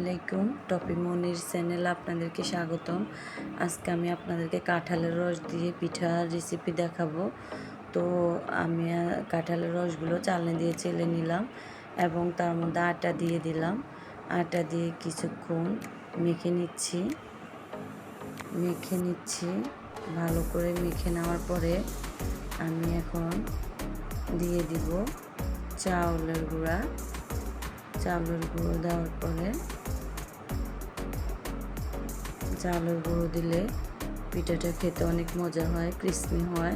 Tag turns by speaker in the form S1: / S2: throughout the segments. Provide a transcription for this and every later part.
S1: আলাইকুম। টপি মনির চ্যানেলে আপনাদেরকে স্বাগতম। আজকে আমি আপনাদেরকে কাঁঠালের রস দিয়ে পিঠার রেসিপি দেখাবো। তো আমি কাঁঠালের রসগুলো চালনি দিয়ে চেলে নিলাম এবং তার মধ্যে আটা দিয়ে দিলাম। আটা দিয়ে কিছুক্ষণ মেখে নিচ্ছি। ভালো করে মেখে নেওয়ার পরে আমি এখন দিয়ে দিব চাউলের গুঁড়ো দেওয়ার পরে চাউলের গুঁড়ো দিলে পিঠাটা খেতে অনেক মজা হয়, ক্রিস্পি হয়,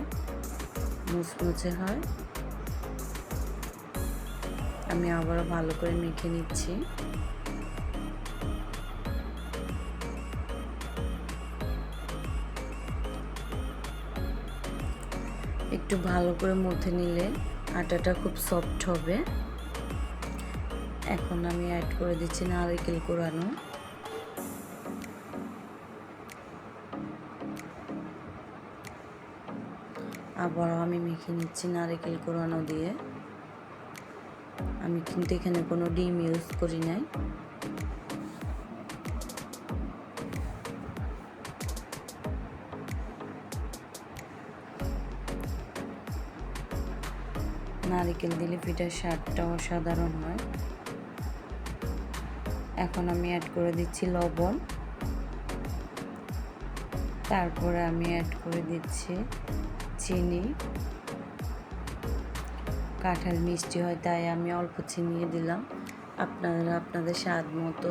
S1: মুচমুচে হয়। আমি আবারও ভালো করে মেখে নিচ্ছি। একটু ভালো করে মথে নিলে আটাটা খুব সফট হবে। এখন আমি অ্যাড করে দিচ্ছি নারকেল কোরানো। আবারও আমি মেখে নিচ্ছি নারকেল কোরানো দিয়ে। আমি কিন্তু এখানে কোনো ডিম ইউজ করি নাই। নারকেল দিলে পিঠার স্বাদটা অসাধারণ হয়। এখন আমি অ্যাড করে দিচ্ছি লবণ। তারপরে আমি অ্যাড করে দিচ্ছি চিনি। কাঁঠাল মিষ্টি হয় তাই আমি অল্প চিনি দিলাম। আপনারা আপনাদের স্বাদ মতো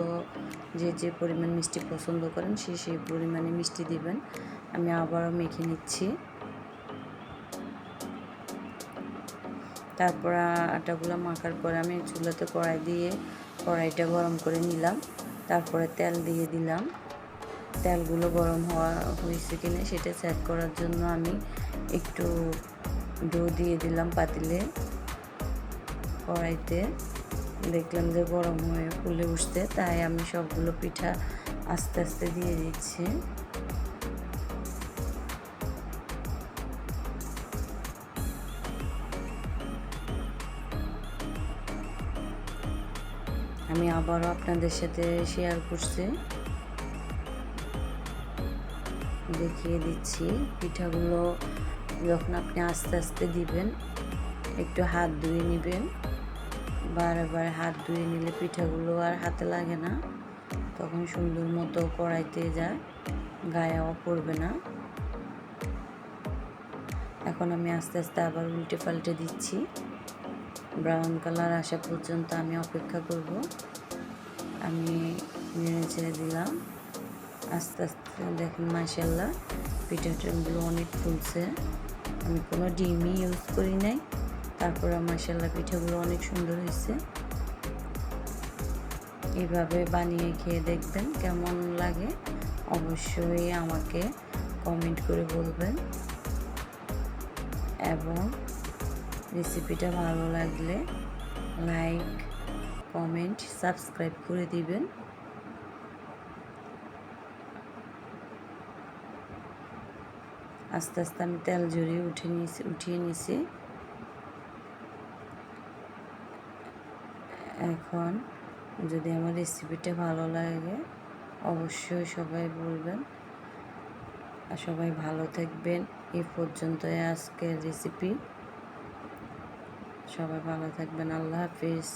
S1: যে পরিমাণ মিষ্টি পছন্দ করেন সেই পরিমাণে মিষ্টি দিবেন। আমি আবারও মেখে নিচ্ছি। তারপর আটাগুলো মাখার পরে আমি চুলাতে কড়াইটা গরম করে নিলাম। তারপরে তেল দিয়ে দিলাম। তেলগুলো গরম হয়েছে কিনা সেটা চেক করার জন্য আমি একটু ডো দিয়ে দিলাম পাতিলে। কড়াইতে দেখলাম যে গরম হয়ে ফুলে উঠছে, তাই আমি সবগুলো পিঠা আস্তে আস্তে দিয়ে দিচ্ছি। আমি আবারও আপনাদের সাথে শেয়ার করছি, দেখিয়ে দিচ্ছি। পিঠাগুলো যখন আপনি আস্তে আস্তে দিবেন, একটু হাত ধুয়ে নেবেন। বারবার হাত ধুয়ে নিলে পিঠাগুলো আর হাতে লাগে না, তখন সুন্দর মতো কড়াইতে যায়, গায়েও পড়বে না। এখন আমি আস্তে আস্তে আবার উল্টে পাল্টে দিচ্ছি। ব্রাউন কালার আসা পর্যন্ত আমি অপেক্ষা করব। আমি নেড়ে ছেড়ে দিলাম। আস্তে আস্তে দেখেন মাশাআল্লাহ পিঠাগুলো অনেক ফুলছে। আমি কোনো ডিমই ইউজ করি নাই। তারপরে মাশাআল্লাহ পিঠাগুলো অনেক সুন্দর হয়েছে। এইভাবে বানিয়ে খেয়ে দেখবেন কেমন লাগে, অবশ্যই আমাকে কমেন্ট করে বলবেন। এবং রেসিপিটা ভালো লাগলে লাইক, কমেন্ট, সাবস্ক্রাইব করে দিবেন। আস্তে আস্তে আমি তেল ঝরিয়ে উঠিয়ে নিছি। এখন যদি আমার রেসিপিটা ভালো লাগে অবশ্যই সবাই বলবেন। আর সবাই ভালো থাকবেন। এই পর্যন্তই আজকের রেসিপি। সবাই ভালো থাকবেন। আল্লাহ হাফিজ।